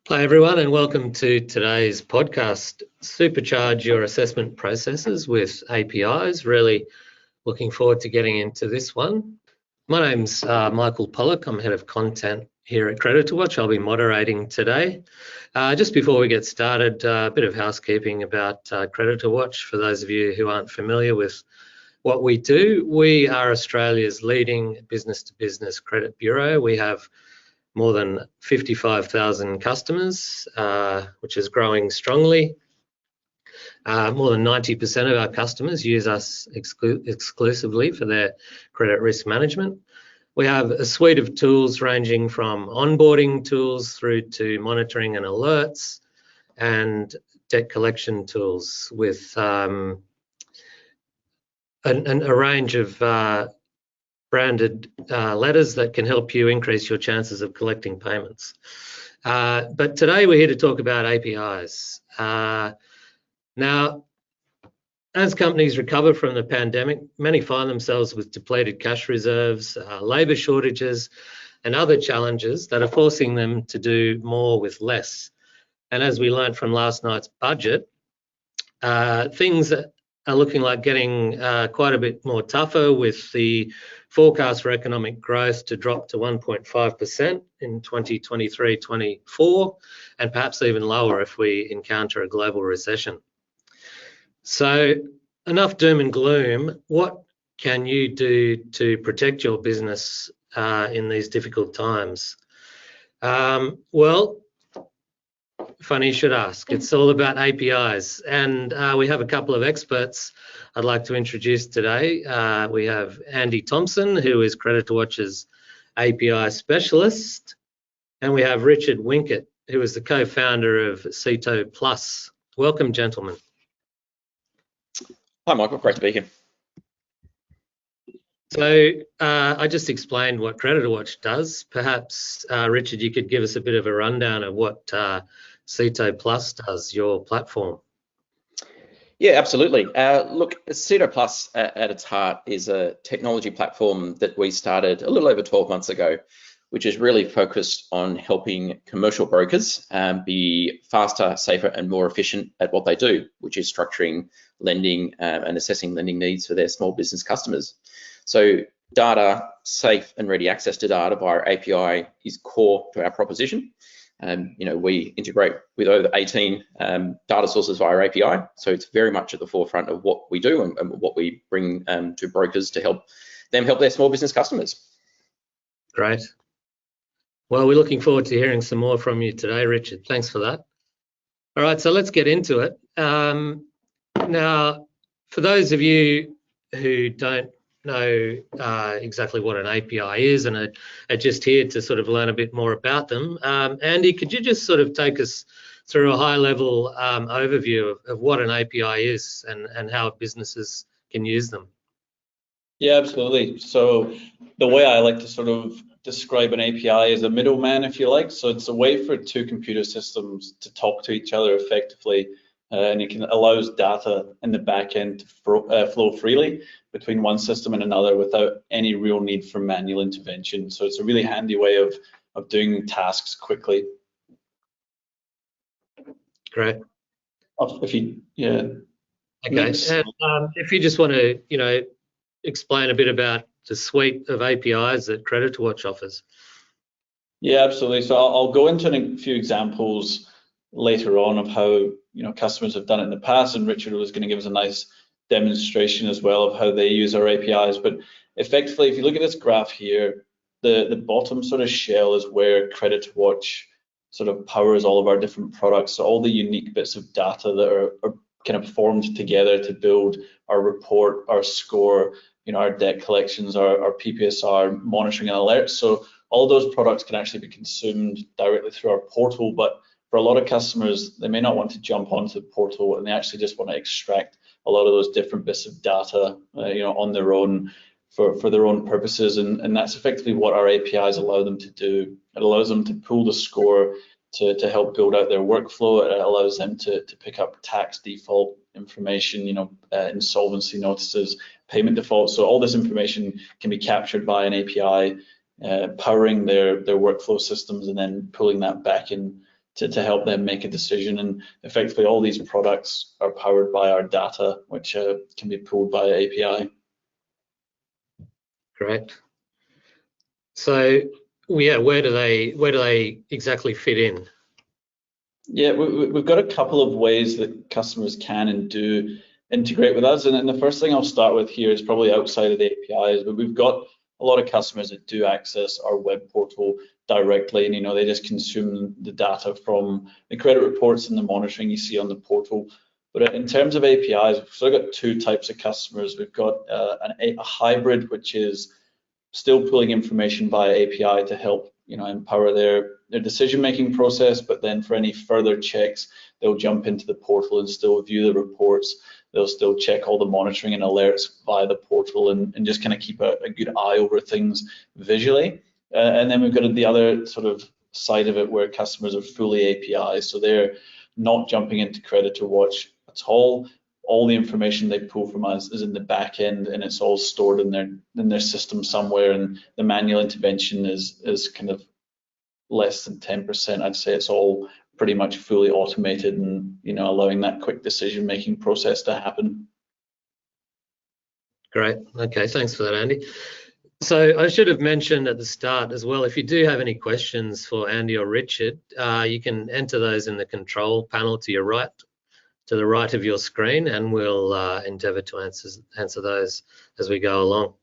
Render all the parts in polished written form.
Hi everyone, and welcome to today's podcast, Supercharge Your Assessment Processes with APIs. Really looking forward to getting into this one. My name's Michael Pollock. I'm Head of Content here at CreditorWatch. I'll be moderating today. Just before we get started, a bit of housekeeping about CreditorWatch. For those of you who aren't familiar with what we do, we are Australia's leading business-to-business credit bureau. We have more than 55,000 customers, which is growing strongly. More than 90% of our customers use us exclusively for their credit risk management. We have a suite of tools ranging from onboarding tools through to monitoring and alerts and debt collection tools with a range of branded letters that can help you increase your chances of collecting payments. But today we're here to talk about APIs. Now, as companies recover from the pandemic, many find themselves with depleted cash reserves, labour shortages, and other challenges that are forcing them to do more with less. And as we learned from last night's budget, things are looking like getting quite a bit more tougher, with the forecast for economic growth to drop to 1.5% in 2023-24, and perhaps even lower if we encounter a global recession. So enough doom and gloom. What can you do to protect your business in these difficult times? Well, funny you should ask. It's all about APIs, and we have a couple of experts I'd like to introduce today. We have Andy Thomson, who is CreditorWatch's API specialist, and we have Richard Winkett, who is the co-founder of CitoPlus. Welcome, gentlemen. Hi, Michael. Great to be here. So I just explained what CreditorWatch does. Perhaps, Richard, you could give us a bit of a rundown of what CitoPlus does, your platform. Yeah, absolutely. Look, CitoPlus at its heart is a technology platform that we started a little over 12 months ago, which is really focused on helping commercial brokers be faster, safer, and more efficient at what they do, which is structuring lending and assessing lending needs for their small business customers. So data, safe and ready access to data via API is core to our proposition. We integrate with over 18 data sources via API, so it's very much at the forefront of what we do and what we bring to brokers to help them help their small business customers. Great. Well, we're looking forward to hearing some more from you today, Richard. Thanks for that. All right, so let's get into it. Now, for those of you who don't know exactly what an API is and are just here to sort of learn a bit more about them, Andy, could you just sort of take us through a high-level overview of what an API is and how businesses can use them? Yeah, absolutely. So the way I like to sort of describe an API is a middleman, if you like. So it's a way for two computer systems to talk to each other effectively, and it allows data in the back end to flow freely between one system and another without any real need for manual intervention. So it's a really handy way of doing tasks quickly. Great. Okay. And if you just want to, explain a bit about the suite of APIs that CreditorWatch offers. Yeah, absolutely. So I'll go into a few examples later on of how customers have done it in the past, and Richard was going to give us a nice demonstration as well of how they use our APIs. But effectively, if you look at this graph here, the bottom sort of shell is where CreditorWatch sort of powers all of our different products. So all the unique bits of data that are kind of formed together to build our report, our score, our debt collections, our PPSR, monitoring and alerts. So all those products can actually be consumed directly through our portal, but for a lot of customers, they may not want to jump onto the portal, and they actually just want to extract a lot of those different bits of data, on their own for their own purposes, and that's effectively what our APIs allow them to do. It allows them to pull the score to help build out their workflow. It allows them to pick up tax default information, insolvency notices, payment defaults. So all this information can be captured by an API, powering their workflow systems, and then pulling that back in to help them make a decision. And effectively, all these products are powered by our data, which can be pulled by API. Great. So, yeah, where do they exactly fit in? Yeah, we've got a couple of ways that customers can and do integrate with us. And the first thing I'll start with here is probably outside of the APIs, but we've got a lot of customers that do access our web portal directly, and they just consume the data from the credit reports and the monitoring you see on the portal. But in terms of APIs, we've sort of got two types of customers. We've got a hybrid, which is still pulling information via API to help empower their decision-making process, but then for any further checks, they'll jump into the portal and still view the reports. They'll still check all the monitoring and alerts via the portal and just kind of keep a good eye over things visually. And then we've got the other sort of side of it where customers are fully API, so they're not jumping into CreditorWatch at all. All the information they pull from us is in the back end, and it's all stored in their system somewhere, and the manual intervention is kind of less than 10%. I'd say it's all pretty much fully automated and allowing that quick decision-making process to happen. Great. Okay, thanks for that, Andy. So I should have mentioned at the start as well, if you do have any questions for Andy or Richard, you can enter those in the control panel to the right of your screen, and we'll endeavour to answer those as we go along.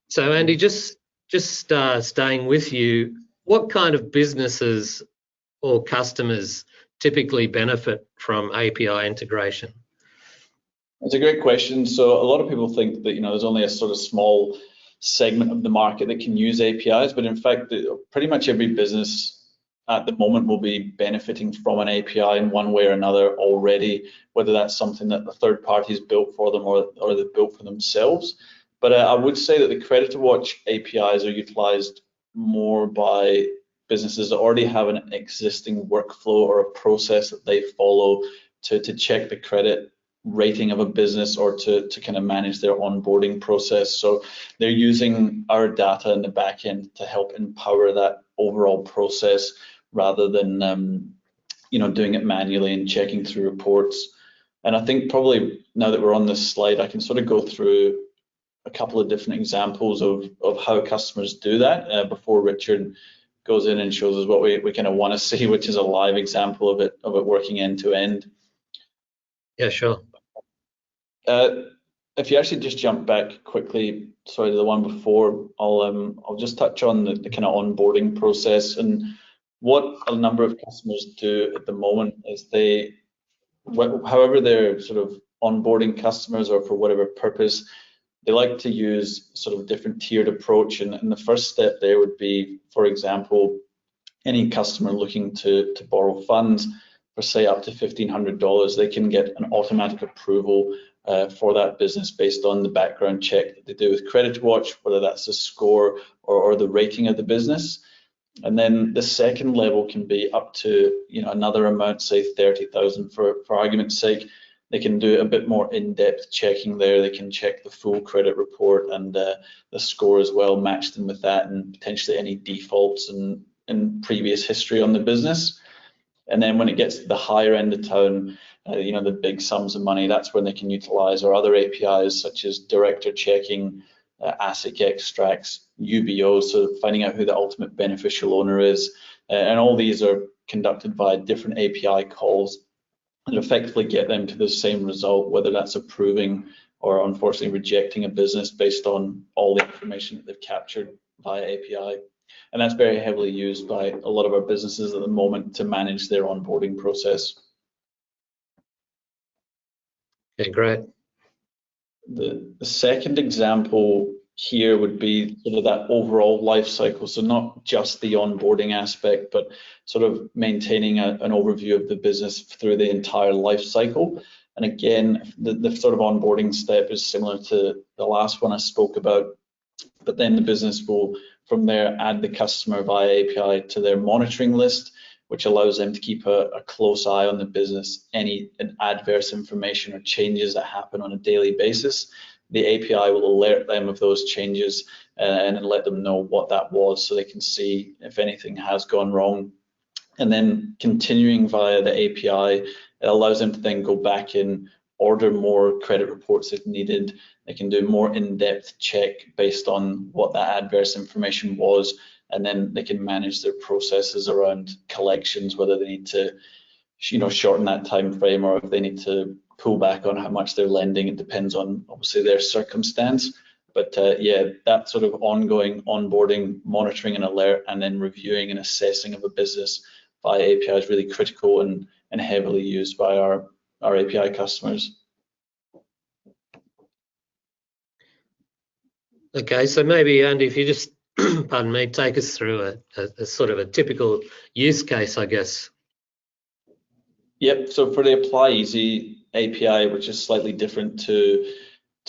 So Andy, just staying with you, what kind of businesses or customers typically benefit from API integration? That's a great question. So a lot of people think that there's only a sort of small segment of the market that can use APIs, but in fact, pretty much every business at the moment will be benefiting from an API in one way or another already, whether that's something that the third party has built for them or they've built for themselves. But I would say that the CreditorWatch APIs are utilized more by businesses that already have an existing workflow or a process that they follow to check the credit rating of a business or to kind of manage their onboarding process. So they're using our data in the back end to help empower that overall process rather than doing it manually and checking through reports. And I think probably now that we're on this slide, I can sort of go through a couple of different examples of how customers do that before Richard goes in and shows us what we kind of want to see, which is a live example of it working end to end. Yeah, sure. If you actually just jump back quickly, sorry, to the one before, I'll just touch on the kind of onboarding process. And what a number of customers do at the moment is however they're sort of onboarding customers or for whatever purpose, they like to use sort of different tiered approach. And the first step there would be, for example, any customer looking to borrow funds for say up to $1,500, they can get an automatic approval for that business based on the background check that they do with CreditorWatch, whether that's a score or the rating of the business. And then the second level can be up to another amount, say 30,000 for argument's sake. They can do a bit more in-depth checking there. They can check the full credit report and the score as well, match them with that, and potentially any defaults and previous history on the business. And then when it gets to the higher end of town, the big sums of money, that's when they can utilize our other APIs such as director checking, ASIC extracts, UBO, so finding out who the ultimate beneficial owner is. And all these are conducted by different API calls that effectively get them to the same result, whether that's approving or unfortunately rejecting a business based on all the information that they've captured via API. And that's very heavily used by a lot of our businesses at the moment to manage their onboarding process. Okay, great. The second example here would be sort of that overall life cycle. So not just the onboarding aspect, but sort of maintaining an overview of the business through the entire life cycle. And again, the sort of onboarding step is similar to the last one I spoke about, but then the business will from there add the customer via API to their monitoring list, which allows them to keep a close eye on the business, any adverse information or changes that happen on a daily basis. the API will alert them of those changes and then let them know what that was, so they can see if anything has gone wrong. And then continuing via the API, it allows them to then go back and order more credit reports if needed. They can do more in-depth check based on what that adverse information was, and then they can manage their processes around collections, whether they need to, shorten that time frame, or if they need to pull back on how much they're lending. It depends on obviously their circumstance. But yeah, that sort of ongoing onboarding, monitoring and alert, and then reviewing and assessing of a business via API is really critical and heavily used by our API customers. Okay, so maybe Andy, if you just, pardon me, take us through a sort of a typical use case, I guess. Yep, so for the Apply Easy API, which is slightly different to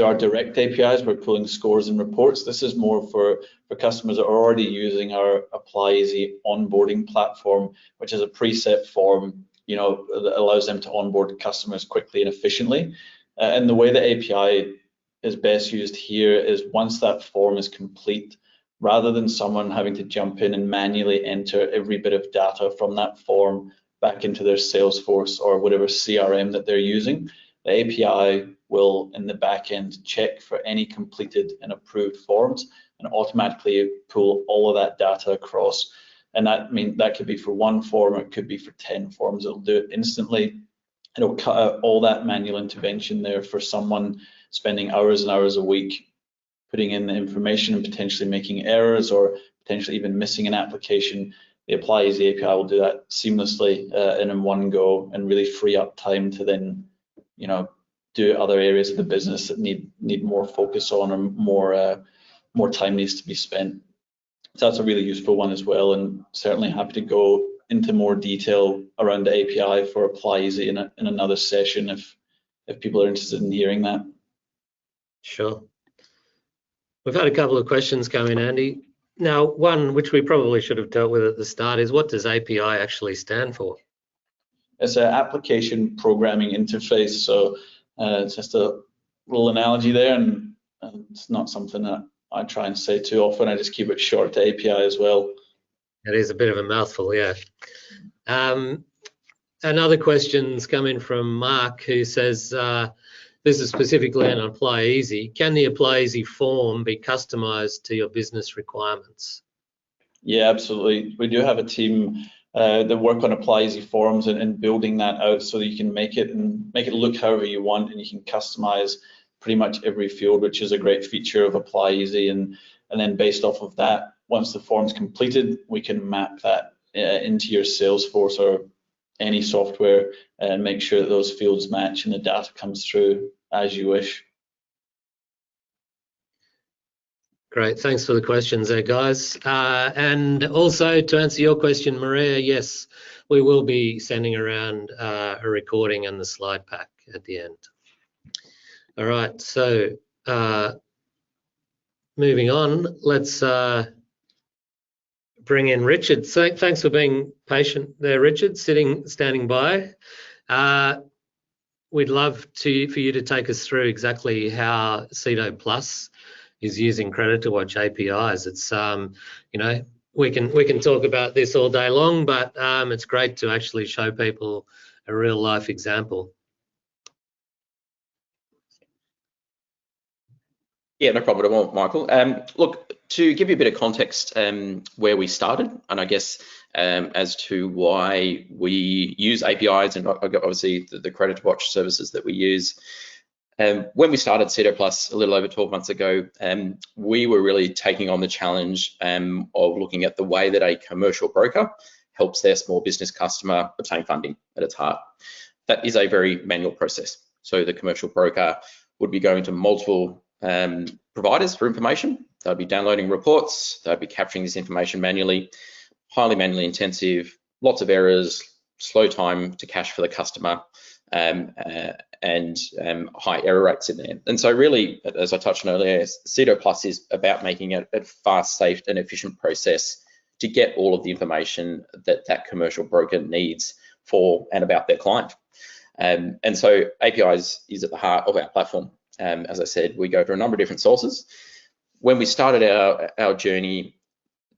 our direct APIs, we're pulling scores and reports. This is more for customers that are already using our Apply Easy onboarding platform, which is a preset form, that allows them to onboard customers quickly and efficiently. And the way the API is best used here is once that form is complete, rather than someone having to jump in and manually enter every bit of data from that form back into their Salesforce or whatever CRM that they're using, the API will, in the back end, check for any completed and approved forms and automatically pull all of that data across. And that could be for one form, or it could be for 10 forms. It'll do it instantly. It'll cut out all that manual intervention there for someone spending hours and hours a week putting in the information and potentially making errors or potentially even missing an application. The Apply Easy API will do that seamlessly and in one go, and really free up time to then, do other areas of the business that need more focus on, or more time needs to be spent. So that's a really useful one as well, and certainly happy to go into more detail around the API for Apply Easy in another session if people are interested in hearing that. Sure. We've had a couple of questions come in, Andy. Now, one which we probably should have dealt with at the start is, what does API actually stand for? It's an application programming interface. So it's just a little analogy there, and it's not something that I try and say too often. I just keep it short to API as well. It is a bit of a mouthful, yeah. Another question's coming from Mark, who says, this is specifically on Apply Easy. Can the Apply Easy form be customized to your business requirements? Yeah, absolutely. We do have a team that work on Apply Easy forms and building that out so that you can make it look however you want, and you can customize pretty much every field, which is a great feature of Apply Easy. And then based off of that, once the form's completed, we can map that into your Salesforce or any software and make sure that those fields match and the data comes through as you wish. Great, thanks for the questions there, guys. And also to answer your question, Maria, yes, we will be sending around a recording and the slide pack at the end. All right, so moving on, let's bring in Richard. So thanks for being patient there, Richard, standing by. We'd love for you to take us through exactly how CitoPlus is using CreditorWatch APIs. It's we can talk about this all day long, but it's great to actually show people a real life example. Yeah, no problem at all, Michael. Look, to give you a bit of context where we started, and I guess as to why we use APIs and obviously the CreditorWatch services that we use. When we started CitoPlus a little over 12 months ago, we were really taking on the challenge of looking at the way that a commercial broker helps their small business customer obtain funding at its heart. That is a very manual process. So the commercial broker would be going to multiple providers for information. They'll be downloading reports. They'll be capturing this information manually, highly manually intensive, lots of errors, slow time to cash for the customer, and high error rates in there. And so really, as I touched on earlier, CitoPlus is about making it a fast, safe, and efficient process to get all of the information that that commercial broker needs for and about their client. And so APIs is at the heart of our platform. As I said, we go to a number of different sources. When we started our journey,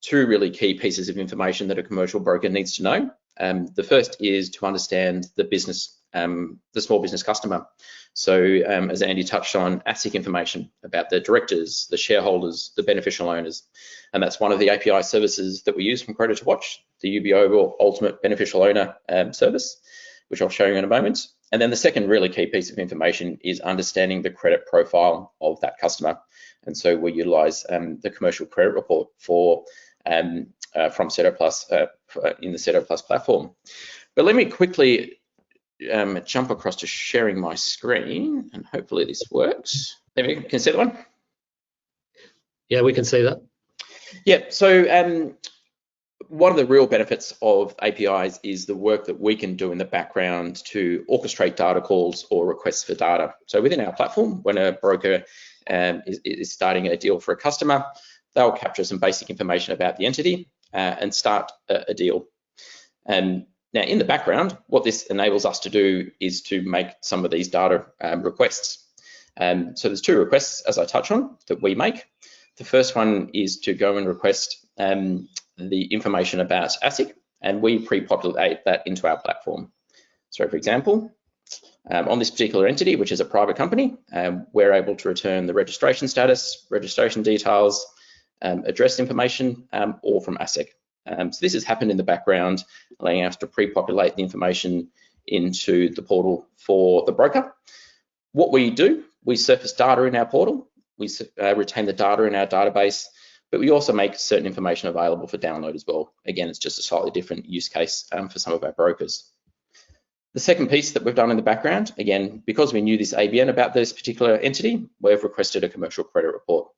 two really key pieces of information that a commercial broker needs to know. The first is to understand the business, the small business customer. So as Andy touched on, ASIC information about the directors, the shareholders, the beneficial owners. And that's one of the API services that we use from CreditorWatch, the UBO or Ultimate Beneficial Owner service, which I'll show you in a moment. And then the second really key piece of information is understanding the credit profile of that customer. And so we utilize the commercial credit report from CitoPlus in the CitoPlus platform. But let me quickly jump across to sharing my screen, and hopefully this works. There we go. Can you see that one? Yeah, we can see that. Yeah, so one of the real benefits of APIs is the work that we can do in the background to orchestrate data calls or requests for data. So within our platform, when a broker is starting a deal for a customer, they'll capture some basic information about the entity and start a deal. Now, in the background, what this enables us to do is to make some of these data requests. So there's two requests, as I touch on, that we make. The first one is to go and request the information about ASIC, and we pre-populate that into our platform. So for example, on this particular entity, which is a private company, we're able to return the registration status, registration details, address information, all from ASIC. So this has happened in the background, allowing us to pre-populate the information into the portal for the broker. What we do, we surface data in our portal, we retain the data in our database, but we also make certain information available for download as well. Again, it's just a slightly different use case for some of our brokers. The second piece that we've done in the background, again, because we knew this ABN about this particular entity, we've requested a commercial credit report.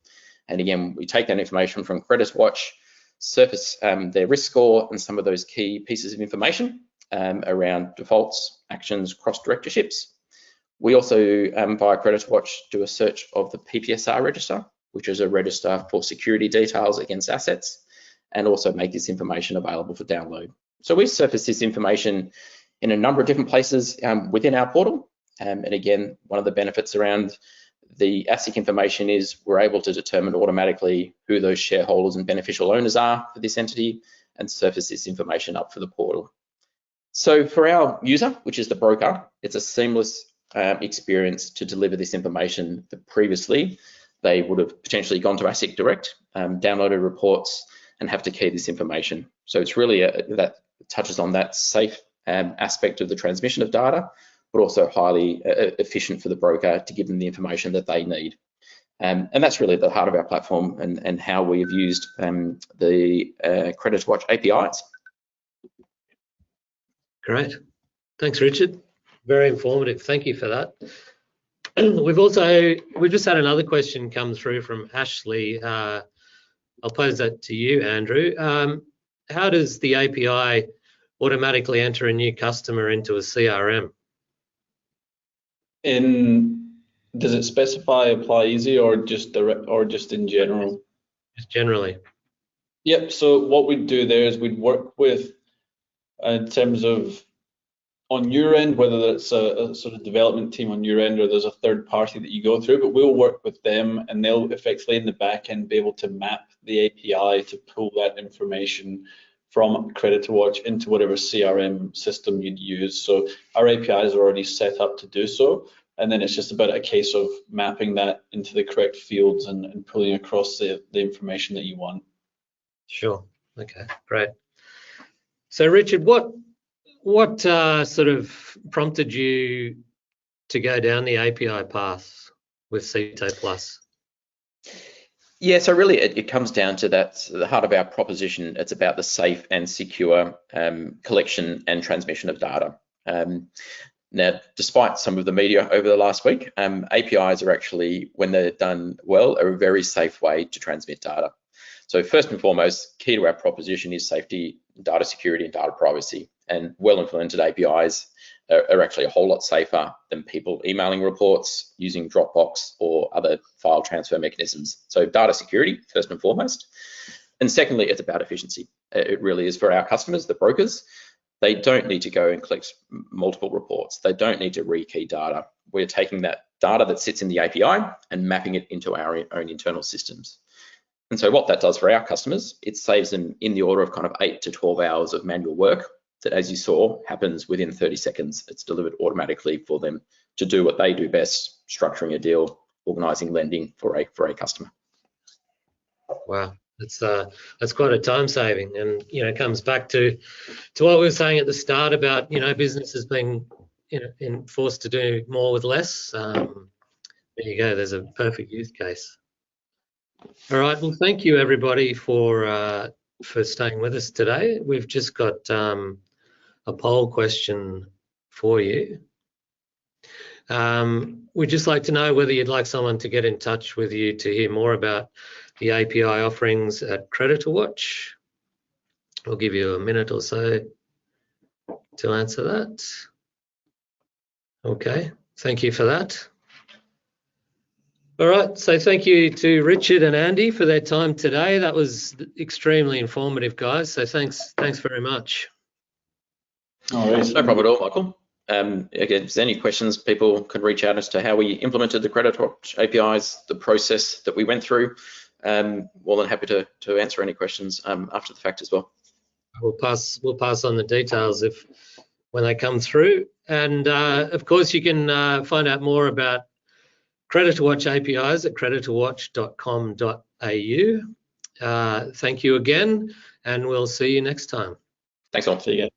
And again, we take that information from CreditorWatch, surface their risk score and some of those key pieces of information around defaults, actions, cross-directorships. We also, via CreditorWatch, do a search of the PPSR register, which is a register for security details against assets, and also make this information available for download. So we surface this information in a number of different places within our portal. And again, one of the benefits around the ASIC information is we're able to determine automatically who those shareholders and beneficial owners are for this entity and surface this information up for the portal. So for our user, which is the broker, it's a seamless experience to deliver this information that previously they would have potentially gone to ASIC Direct, downloaded reports, and have to key this information. So it's really that touches on that safe aspect of the transmission of data, but also highly efficient for the broker to give them the information that they need. And that's really the heart of our platform and how we have used the CreditorWatch APIs. Great. Thanks, Richard. Very informative. Thank you for that. We've just had another question come through from Ashley. I'll pose that to you, Andrew. How does the API automatically enter a new customer into a CRM? Does it specify apply easy or just direct or just in general? Just generally. Yep. So what we'd do there is we'd work with, in terms of on your end, whether that's a sort of development team on your end or there's a third party that you go through, but we'll work with them and they'll effectively in the back end be able to map the API to pull that information from CreditorWatch into whatever CRM system you'd use. So our APIs are already set up to do so. And then it's just about a case of mapping that into the correct fields and pulling across the information that you want. Sure. Okay, great. So Richard, what sort of prompted you to go down the API path with CitoPlus? Yeah, so really it comes down to that, the heart of our proposition. It's about the safe and secure collection and transmission of data. Now, despite some of the media over the last week, APIs are actually, when they're done well, are a very safe way to transmit data. So first and foremost, key to our proposition is safety, data security, and data privacy. And well-implemented APIs are actually a whole lot safer than people emailing reports using Dropbox or other file transfer mechanisms. So data security, first and foremost. And secondly, it's about efficiency. It really is for our customers, the brokers. They don't need to go and collect multiple reports. They don't need to rekey data. We're taking that data that sits in the API and mapping it into our own internal systems. And so what that does for our customers, it saves them in the order of kind of 8 to 12 hours of manual work that, as you saw, happens within 30 seconds. It's delivered automatically for them to do what they do best, structuring a deal, organizing lending for a customer. Wow, that's quite a time saving, and it comes back to what we were saying at the start about businesses being forced to do more with less. There you go. There's a perfect use case. All right. Well, thank you everybody for staying with us today. We've just got a poll question for you. We'd just like to know whether you'd like someone to get in touch with you to hear more about the API offerings at CreditorWatch. I'll give you a minute or so to answer that. Okay, thank you for that. All right, so thank you to Richard and Andy for their time today. That was extremely informative, guys. So thanks very much. No problem at all, Michael. Again, if there's any questions, people can reach out as to how we implemented the CreditorWatch APIs, the process that we went through. More than happy to answer any questions after the fact as well. We'll pass on the details when they come through. And of course, you can find out more about CreditorWatch APIs at creditorwatch.com.au. Thank you again, and we'll see you next time. Thanks all. See you.